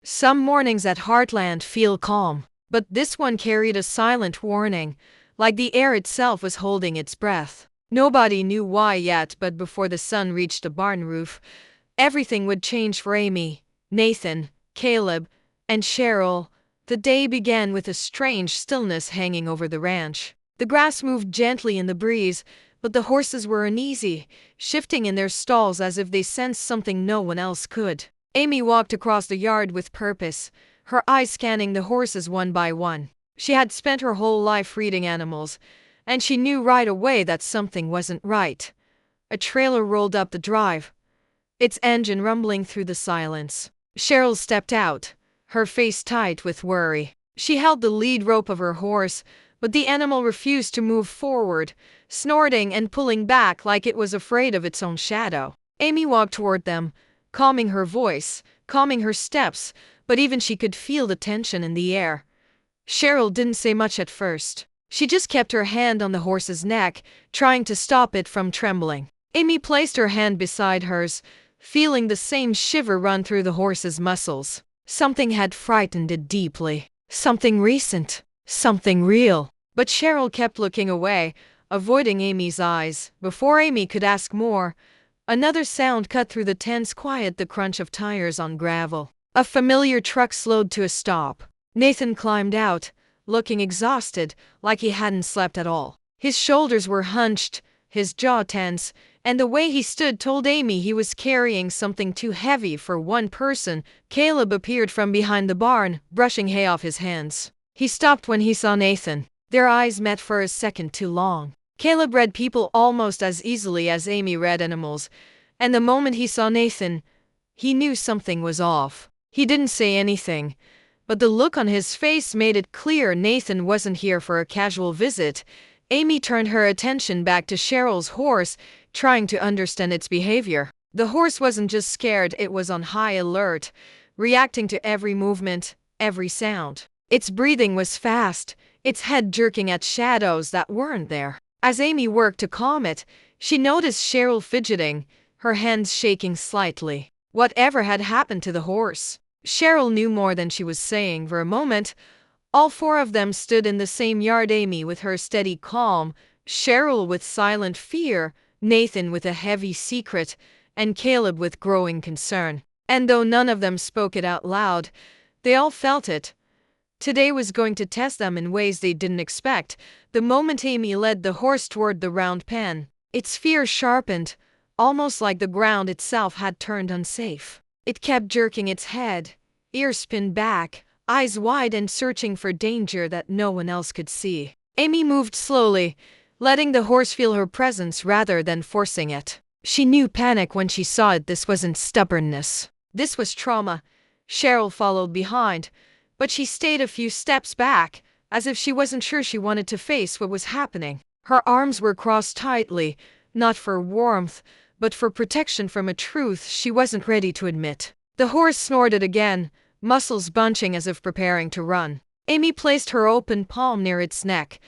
Some mornings at Heartland feel calm, but this one carried a silent warning, like the air itself was holding its breath. Nobody knew why yet, but before the sun reached the barn roof, everything would change for Amy, Nathan, Caleb, and Cheryl. The day began with a strange stillness hanging over the ranch. The grass moved gently in the breeze, but the horses were uneasy, shifting in their stalls as if they sensed something no one else could. Amy walked across the yard with purpose, her eyes scanning the horses one by one. She had spent her whole life reading animals, and she knew right away that something wasn't right. A trailer rolled up the drive, its engine rumbling through the silence. Cheryl stepped out, her face tight with worry. She held the lead rope of her horse, but the animal refused to move forward, snorting and pulling back like it was afraid of its own shadow. Amy walked toward them, calming her voice, calming her steps, but even she could feel the tension in the air. Cheryl didn't say much at first. She just kept her hand on the horse's neck, trying to stop it from trembling. Amy placed her hand beside hers, feeling the same shiver run through the horse's muscles. Something had frightened it deeply. Something recent. Something real. But Cheryl kept looking away, avoiding Amy's eyes. Before Amy could ask more, another sound cut through the tense quiet, the crunch of tires on gravel. A familiar truck slowed to a stop. Nathan climbed out, looking exhausted, like he hadn't slept at all. His shoulders were hunched, his jaw tense, and the way he stood told Amy he was carrying something too heavy for one person. Caleb appeared from behind the barn, brushing hay off his hands. He stopped when he saw Nathan. Their eyes met for a second too long. Caleb read people almost as easily as Amy read animals, and the moment he saw Nathan, he knew something was off. He didn't say anything, but the look on his face made it clear Nathan wasn't here for a casual visit. Amy turned her attention back to Cheryl's horse, trying to understand its behavior. The horse wasn't just scared, it was on high alert, reacting to every movement, every sound. Its breathing was fast, its head jerking at shadows that weren't there. As Amy worked to calm it, she noticed Cheryl fidgeting, her hands shaking slightly. Whatever had happened to the horse? Cheryl knew more than she was saying. For a moment, all four of them stood in the same yard, Amy with her steady calm, Cheryl with silent fear, Nathan with a heavy secret, and Caleb with growing concern. And though none of them spoke it out loud, they all felt it. Today was going to test them in ways they didn't expect. The moment Amy led the horse toward the round pen, its fear sharpened, almost like the ground itself had turned unsafe. It kept jerking its head, ears pinned back, eyes wide and searching for danger that no one else could see. Amy moved slowly, letting the horse feel her presence rather than forcing it. She knew panic when she saw it. This wasn't stubbornness. This was trauma. Cheryl followed behind, but she stayed a few steps back, as if she wasn't sure she wanted to face what was happening. Her arms were crossed tightly, not for warmth, but for protection from a truth she wasn't ready to admit. The horse snorted again, muscles bunching as if preparing to run. Amy placed her open palm near its neck,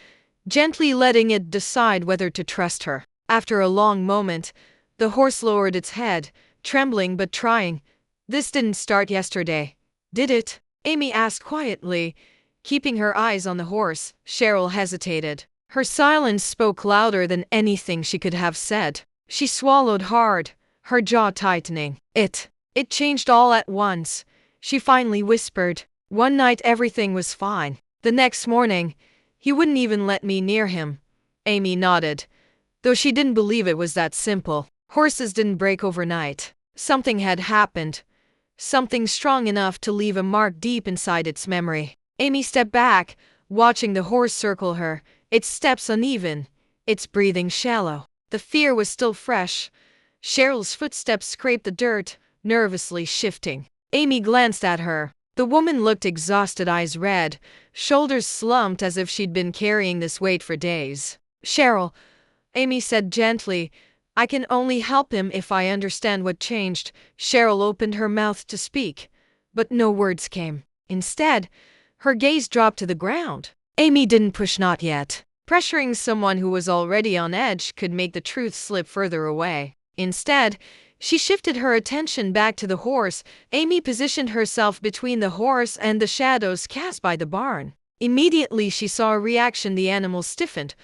gently letting it decide whether to trust her. After a long moment, the horse lowered its head, trembling but trying. "This didn't start yesterday, did it?" Amy asked quietly, keeping her eyes on the horse. Cheryl hesitated. Her silence spoke louder than anything she could have said. She swallowed hard, her jaw tightening. It changed all at once. She finally whispered, "One night everything was fine. The next morning, he wouldn't even let me near him." Amy nodded, though she didn't believe it was that simple. Horses didn't break overnight. Something had happened. Something strong enough to leave a mark deep inside its memory. Amy stepped back, watching the horse circle her, its steps uneven, its breathing shallow. The fear was still fresh. Cheryl's footsteps scraped the dirt, nervously shifting. Amy glanced at her. The woman looked exhausted, eyes red, shoulders slumped as if she'd been carrying this weight for days. "Cheryl," Amy said gently, "I can only help him if I understand what changed." Cheryl opened her mouth to speak, but no words came. Instead, her gaze dropped to the ground. Amy didn't push, not yet. Pressuring someone who was already on edge could make the truth slip further away. Instead, She shifted her attention back to the horse. Amy positioned herself between the horse and the shadows cast by the barn. Immediately she saw a reaction. The animal stiffened,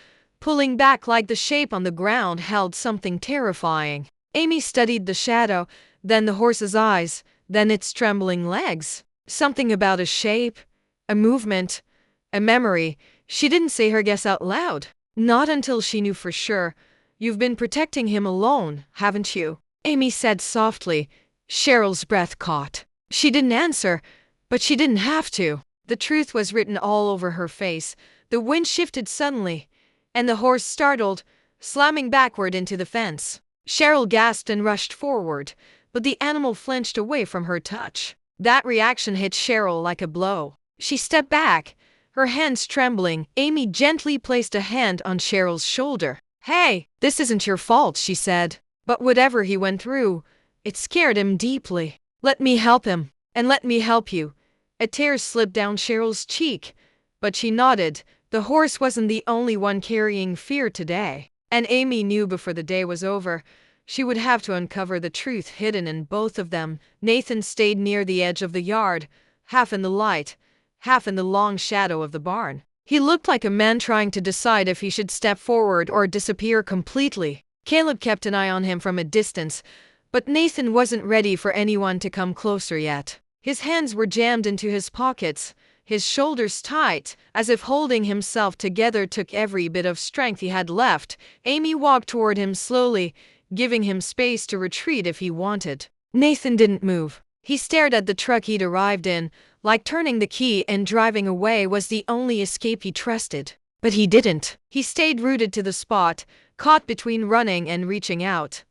pulling back like the shape on the ground held something terrifying. Amy studied the shadow, then the horse's eyes, then its trembling legs. Something about a shape, a movement, a memory. She didn't say her guess out loud. Not until she knew for sure. You've been protecting him alone, haven't you? Amy said softly. Cheryl's breath caught. She didn't answer, but she didn't have to. The truth was written all over her face. The wind shifted suddenly, and the horse startled, slamming backward into the fence. Cheryl gasped and rushed forward, but the animal flinched away from her touch. That reaction hit Cheryl like a blow. She stepped back, her hands trembling. Amy gently placed a hand on Cheryl's shoulder. Hey, this isn't your fault, she said. But whatever he went through, it scared him deeply. Let me help him, and let me help you. A tear slipped down Cheryl's cheek, but she nodded. The horse wasn't the only one carrying fear today, and Amy knew before the day was over, she would have to uncover the truth hidden in both of them. Nathan stayed near the edge of the yard, half in the light, half in the long shadow of the barn. He looked like a man trying to decide if he should step forward or disappear completely. Caleb kept an eye on him from a distance, but Nathan wasn't ready for anyone to come closer yet. His hands were jammed into his pockets, his shoulders tight, as if holding himself together took every bit of strength he had left. Amy walked toward him slowly, giving him space to retreat if he wanted. Nathan didn't move. He stared at the truck he'd arrived in, like turning the key and driving away was the only escape he trusted. But he didn't. He stayed rooted to the spot, caught between running and reaching out.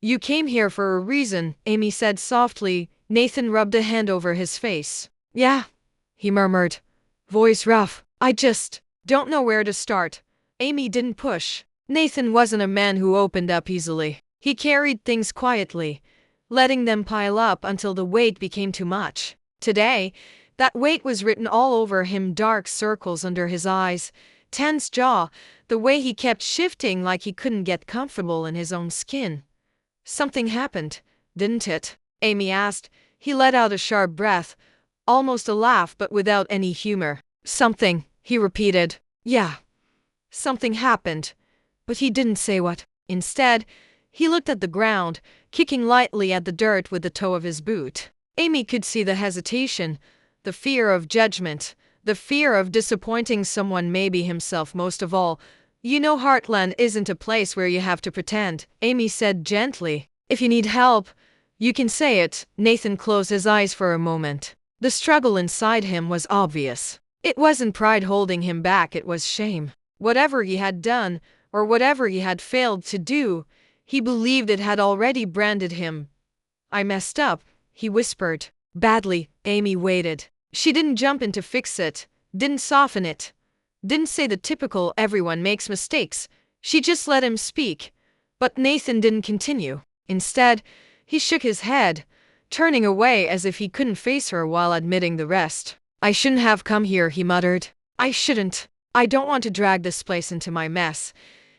You came here for a reason, Amy said softly. Nathan rubbed a hand over his face. Yeah, he murmured, voice rough. I just don't know where to start. Amy didn't push. Nathan wasn't a man who opened up easily. He carried things quietly, letting them pile up until the weight became too much. Today, that weight was written all over him, dark circles under his eyes, tense jaw, the way he kept shifting like he couldn't get comfortable in his own skin. Something happened, didn't it? Amy asked. He let out a sharp breath, almost a laugh but without any humor. Something, he repeated. Yeah, something happened. But he didn't say what. Instead, he looked at the ground, kicking lightly at the dirt with the toe of his boot. Amy could see the hesitation, the fear of judgment, the fear of disappointing someone, maybe himself most of all. You know, Heartland isn't a place where you have to pretend, Amy said gently. If you need help, you can say it. Nathan closed his eyes for a moment. The struggle inside him was obvious. It wasn't pride holding him back, it was shame. Whatever he had done, or whatever he had failed to do, he believed it had already branded him. I messed up, he whispered. Badly. Amy waited. She didn't jump in to fix it, didn't soften it, didn't say the typical everyone makes mistakes. She just let him speak. But Nathan didn't continue. Instead, he shook his head, turning away as if he couldn't face her while admitting the rest. I shouldn't have come here, he muttered. I shouldn't. I don't want to drag this place into my mess.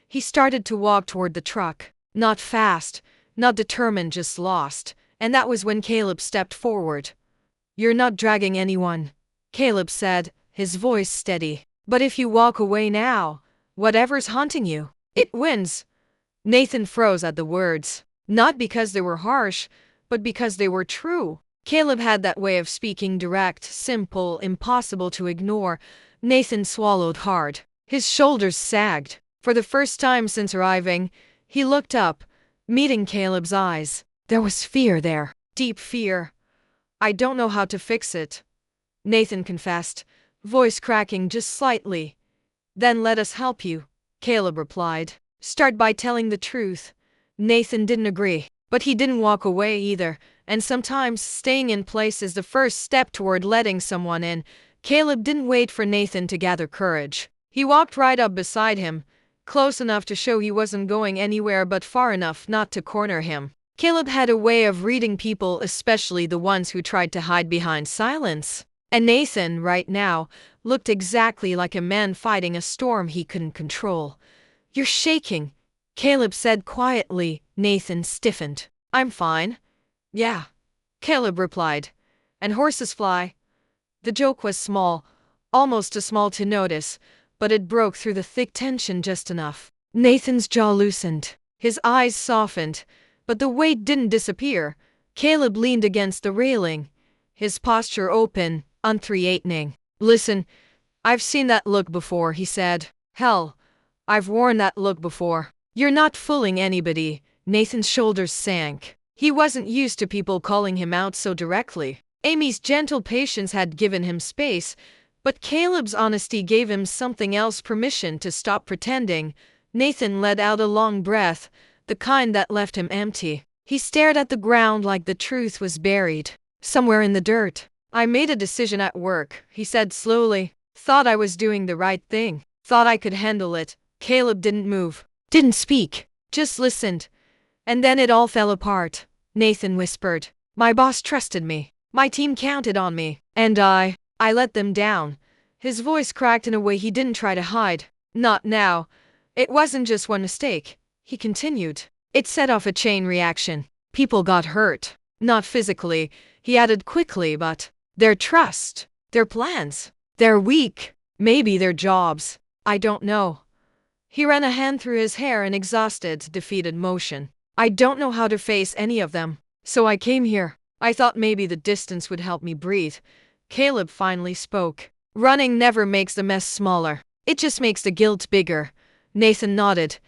He started to walk toward the truck. Not fast, not determined, just lost. And that was when Caleb stepped forward. You're not dragging anyone, Caleb said, his voice steady. But if you walk away now, whatever's haunting you, it wins. Nathan froze at the words. Not because they were harsh, but because they were true. Caleb had that way of speaking, direct, simple, impossible to ignore. Nathan swallowed hard. His shoulders sagged. For the first time since arriving, he looked up, meeting Caleb's eyes. There was fear there, deep fear. I don't know how to fix it, Nathan confessed, voice cracking just slightly. Then let us help you, Caleb replied. Start by telling the truth. Nathan didn't agree, but he didn't walk away either, and sometimes staying in place is the first step toward letting someone in. Caleb didn't wait for Nathan to gather courage. He walked right up beside him, close enough to show he wasn't going anywhere but far enough not to corner him. Caleb had a way of reading people, especially the ones who tried to hide behind silence. And Nathan, right now, looked exactly like a man fighting a storm he couldn't control. You're shaking, Caleb said quietly. Nathan stiffened. I'm fine. Yeah, Caleb replied. And horses fly? The joke was small, almost too small to notice, but it broke through the thick tension just enough. Nathan's jaw loosened. His eyes softened, but the weight didn't disappear. Caleb leaned against the railing, his posture open, unthreatening. Listen, I've seen that look before, he said. Hell, I've worn that look before. You're not fooling anybody. Nathan's shoulders sank. He wasn't used to people calling him out so directly. Amy's gentle patience had given him space, but Caleb's honesty gave him something else, permission to stop pretending. Nathan let out a long breath, the kind that left him empty. He stared at the ground like the truth was buried somewhere in the dirt. I made a decision at work, he said slowly. Thought I was doing the right thing. Thought I could handle it. Caleb didn't move, didn't speak, just listened. And then it all fell apart. Nathan whispered. My boss trusted me. My team counted on me. And I let them down. His voice cracked in a way he didn't try to hide. Not now. It wasn't just one mistake, he continued. It set off a chain reaction. People got hurt. Not physically, he added quickly, but their trust, their plans, they're weak. Maybe their jobs. I don't know. He ran a hand through his hair in exhausted, defeated motion. I don't know how to face any of them. So I came here. I thought maybe the distance would help me breathe. Caleb finally spoke. Running never makes the mess smaller. It just makes the guilt bigger. Nathan nodded.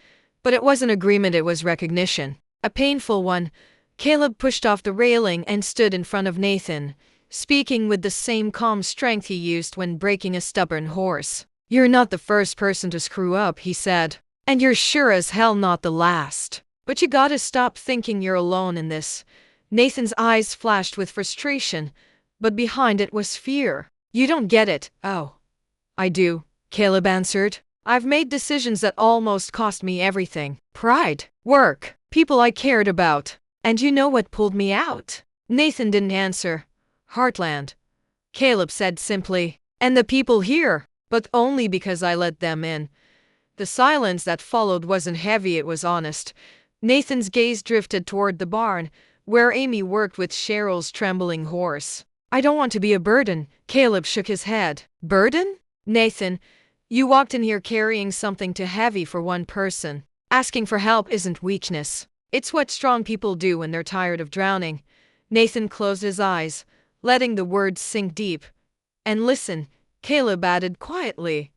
But it wasn't agreement, it was recognition. A painful one. Caleb pushed off the railing and stood in front of Nathan, speaking with the same calm strength he used when breaking a stubborn horse. You're not the first person to screw up, he said. And you're sure as hell not the last. But you gotta stop thinking you're alone in this. Nathan's eyes flashed with frustration, but behind it was fear. You don't get it. Oh. I do, Caleb answered. I've made decisions that almost cost me everything. Pride, work, people I cared about. And you know what pulled me out? Nathan didn't answer. Heartland, Caleb said simply. And the people here, but only because I let them in. The silence that followed wasn't heavy, it was honest. Nathan's gaze drifted toward the barn, where Amy worked with Cheryl's trembling horse. I don't want to be a burden, Caleb shook his head. Burden? Nathan, you walked in here carrying something too heavy for one person. Asking for help isn't weakness. It's what strong people do when they're tired of drowning. Nathan closed his eyes, letting the words sink deep. And listen, Caleb added quietly.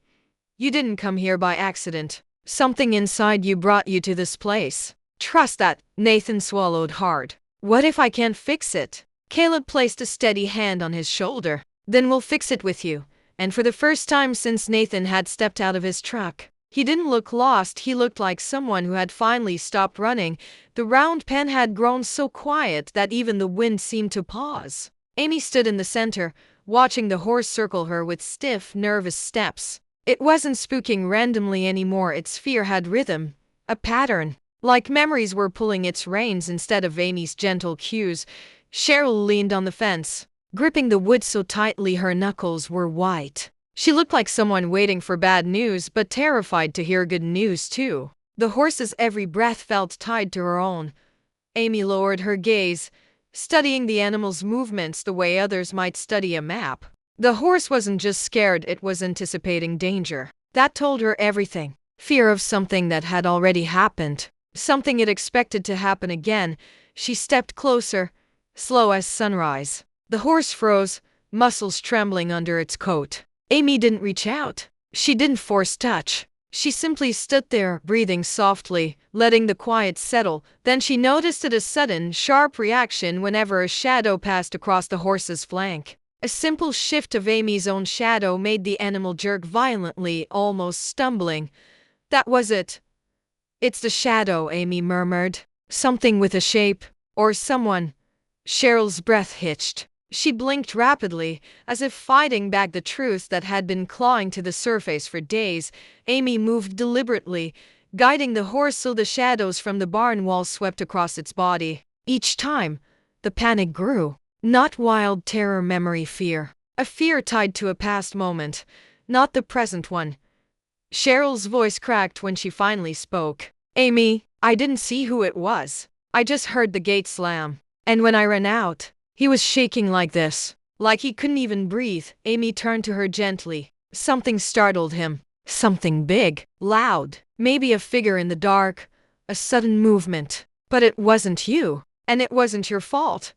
You didn't come here by accident. Something inside you brought you to this place. Trust that. Nathan swallowed hard. What if I can't fix it? Caleb placed a steady hand on his shoulder. Then we'll fix it with you. And for the first time since Nathan had stepped out of his truck, he didn't look lost, he looked like someone who had finally stopped running. The round pen had grown so quiet that even the wind seemed to pause. Amy stood in the center, watching the horse circle her with stiff, nervous steps. It wasn't spooking randomly anymore, its fear had rhythm, a pattern. Like memories were pulling its reins instead of Amy's gentle cues. Cheryl leaned on the fence, gripping the wood so tightly her knuckles were white. She looked like someone waiting for bad news but terrified to hear good news too. The horse's every breath felt tied to her own. Amy lowered her gaze, studying the animal's movements the way others might study a map. The horse wasn't just scared, it was anticipating danger. That told her everything. Fear of something that had already happened. Something it expected to happen again. She stepped closer, slow as sunrise. The horse froze, muscles trembling under its coat. Amy didn't reach out. She didn't force touch. She simply stood there, breathing softly, letting the quiet settle. Then she noticed a sudden, sharp reaction whenever a shadow passed across the horse's flank. A simple shift of Amy's own shadow made the animal jerk violently, almost stumbling. That was it. It's the shadow, Amy murmured. Something with a shape. Or someone. Cheryl's breath hitched. She blinked rapidly, as if fighting back the truth that had been clawing to the surface for days. Amy moved deliberately, guiding the horse so the shadows from the barn wall swept across its body. Each time, the panic grew. Not wild terror, memory, fear. A fear tied to a past moment, not the present one. Cheryl's voice cracked when she finally spoke. Amy, I didn't see who it was. I just heard the gate slam. And when I ran out, he was shaking like this, like he couldn't even breathe. Amy turned to her gently. Something startled him. Something big, loud, maybe a figure in the dark, a sudden movement. But it wasn't you. And it wasn't your fault.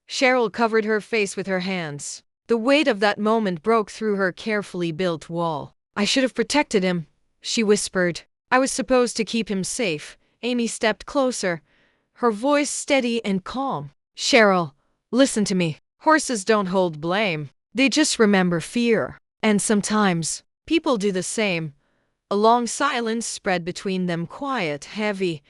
Cheryl covered her face with her hands. The weight of that moment broke through her carefully built wall. I should have protected him, she whispered. I was supposed to keep him safe. Amy stepped closer, her voice steady and calm. Cheryl, listen to me. Horses don't hold blame. They just remember fear. And sometimes, people do the same. A long silence spread between them, quiet, heavy,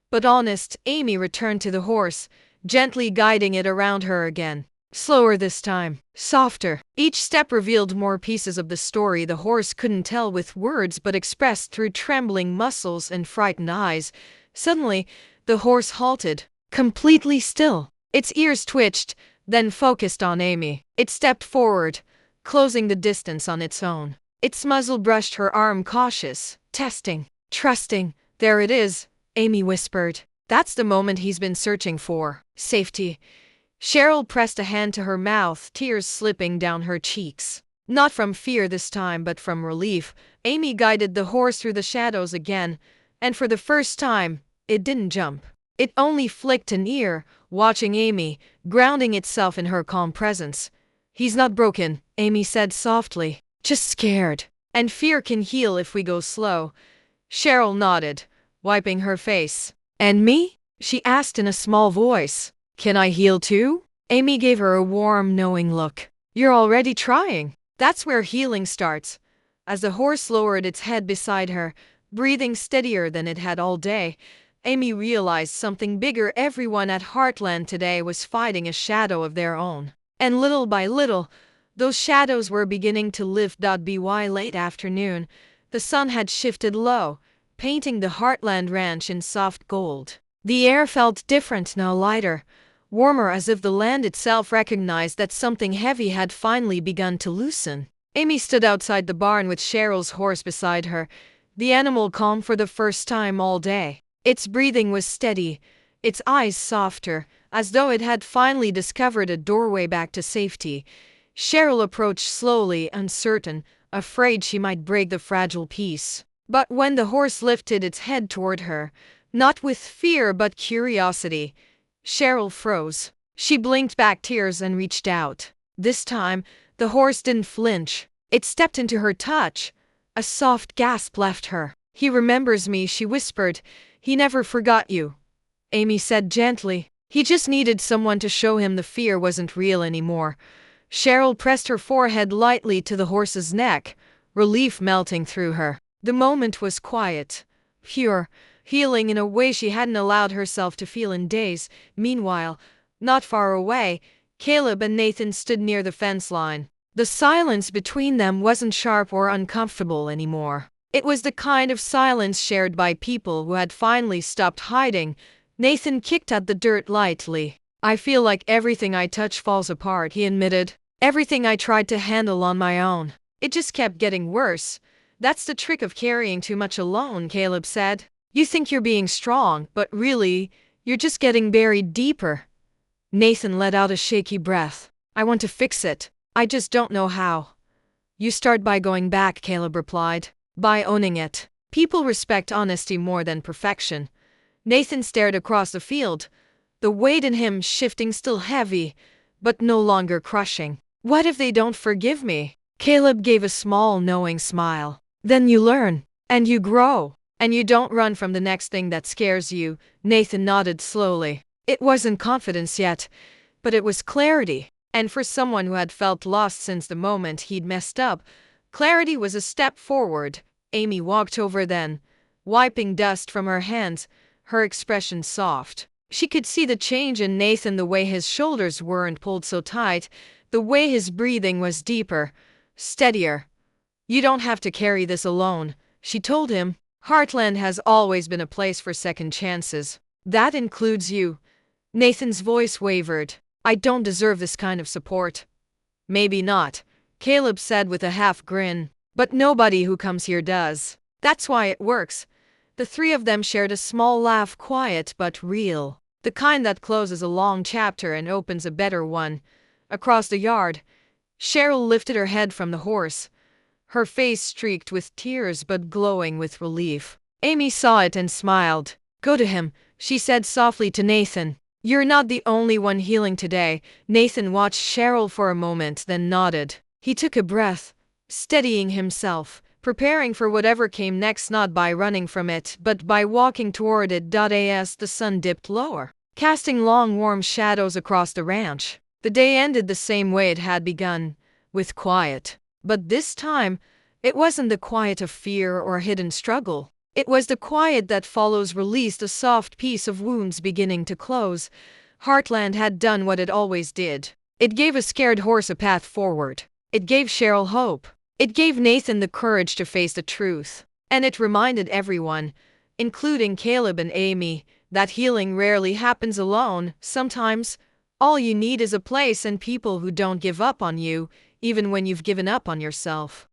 but honest. Amy returned to the horse, gently guiding it around her again. Slower this time, softer. Each step revealed more pieces of the story the horse couldn't tell with words but expressed through trembling muscles and frightened eyes. Suddenly, the horse halted, completely still. Its ears twitched, then focused on Amy. It stepped forward, closing the distance on its own. Its muzzle brushed her arm, cautious, testing, trusting. There it is, Amy whispered. That's the moment he's been searching for. Safety. Cheryl pressed a hand to her mouth, tears slipping down her cheeks. Not from fear this time, but from relief. Amy guided the horse through the shadows again, and for the first time, it didn't jump. It only flicked an ear, watching Amy, grounding itself in her calm presence. He's not broken, Amy said softly, just scared. And fear can heal if we go slow. Cheryl nodded, wiping her face. And me? She asked in a small voice. Can I heal too? Amy gave her a warm, knowing look. You're already trying. That's where healing starts. As the horse lowered its head beside her, breathing steadier than it had all day, Amy realized something bigger. Everyone at Heartland today was fighting a shadow of their own. And little by little, those shadows were beginning to lift. By late afternoon, the sun had shifted low, painting the Heartland ranch in soft gold. The air felt different now, lighter, warmer, as if the land itself recognized that something heavy had finally begun to loosen. Amy stood outside the barn with Cheryl's horse beside her, the animal calm for the first time all day. Its breathing was steady, its eyes softer, as though it had finally discovered a doorway back to safety. Cheryl approached slowly, uncertain, afraid she might break the fragile peace. But when the horse lifted its head toward her, not with fear but curiosity, Cheryl froze. She blinked back tears and reached out. This time, the horse didn't flinch. It stepped into her touch. A soft gasp left her. He remembers me, she whispered. He never forgot you, Amy said gently. He just needed someone to show him the fear wasn't real anymore. Cheryl pressed her forehead lightly to the horse's neck, relief melting through her. The moment was quiet, pure, healing in a way she hadn't allowed herself to feel in days. Meanwhile, not far away, Caleb and Nathan stood near the fence line. The silence between them wasn't sharp or uncomfortable anymore. It was the kind of silence shared by people who had finally stopped hiding. Nathan kicked at the dirt lightly. I feel like everything I touch falls apart, he admitted. Everything I tried to handle on my own. It just kept getting worse. That's the trick of carrying too much alone, Caleb said. You think you're being strong, but really, you're just getting buried deeper. Nathan let out a shaky breath. I want to fix it. I just don't know how. You start by going back, Caleb replied. By owning it. People respect honesty more than perfection. Nathan stared across the field, the weight in him shifting, still heavy, but no longer crushing. What if they don't forgive me? Caleb gave a small, knowing smile. Then you learn, and you grow, and you don't run from the next thing that scares you. Nathan nodded slowly. It wasn't confidence yet, but it was clarity. And for someone who had felt lost since the moment he'd messed up, clarity was a step forward. Amy walked over then, wiping dust from her hands, her expression soft. She could see the change in Nathan, the way his shoulders weren't pulled so tight, the way his breathing was deeper, steadier. You don't have to carry this alone, she told him. Heartland has always been a place for second chances. That includes you. Nathan's voice wavered. I don't deserve this kind of support. Maybe not, Caleb said with a half grin. But nobody who comes here does. That's why it works. The three of them shared a small laugh, quiet but real. The kind that closes a long chapter and opens a better one. Across the yard, Cheryl lifted her head from the horse, her face streaked with tears but glowing with relief. Amy saw it and smiled. "Go to him," she said softly to Nathan. "You're not the only one healing today." Nathan watched Cheryl for a moment, then nodded. He took a breath, steadying himself, preparing for whatever came next, not by running from it, but by walking toward it. As the sun dipped lower, casting long warm shadows across the ranch, the day ended the same way it had begun, with quiet. But this time, it wasn't the quiet of fear or hidden struggle. It was the quiet that follows release, the soft peace of wounds beginning to close. Heartland had done what it always did. It gave a scared horse a path forward. It gave Cheryl hope. It gave Nathan the courage to face the truth. And it reminded everyone, including Caleb and Amy, that healing rarely happens alone. Sometimes, all you need is a place and people who don't give up on you, even when you've given up on yourself.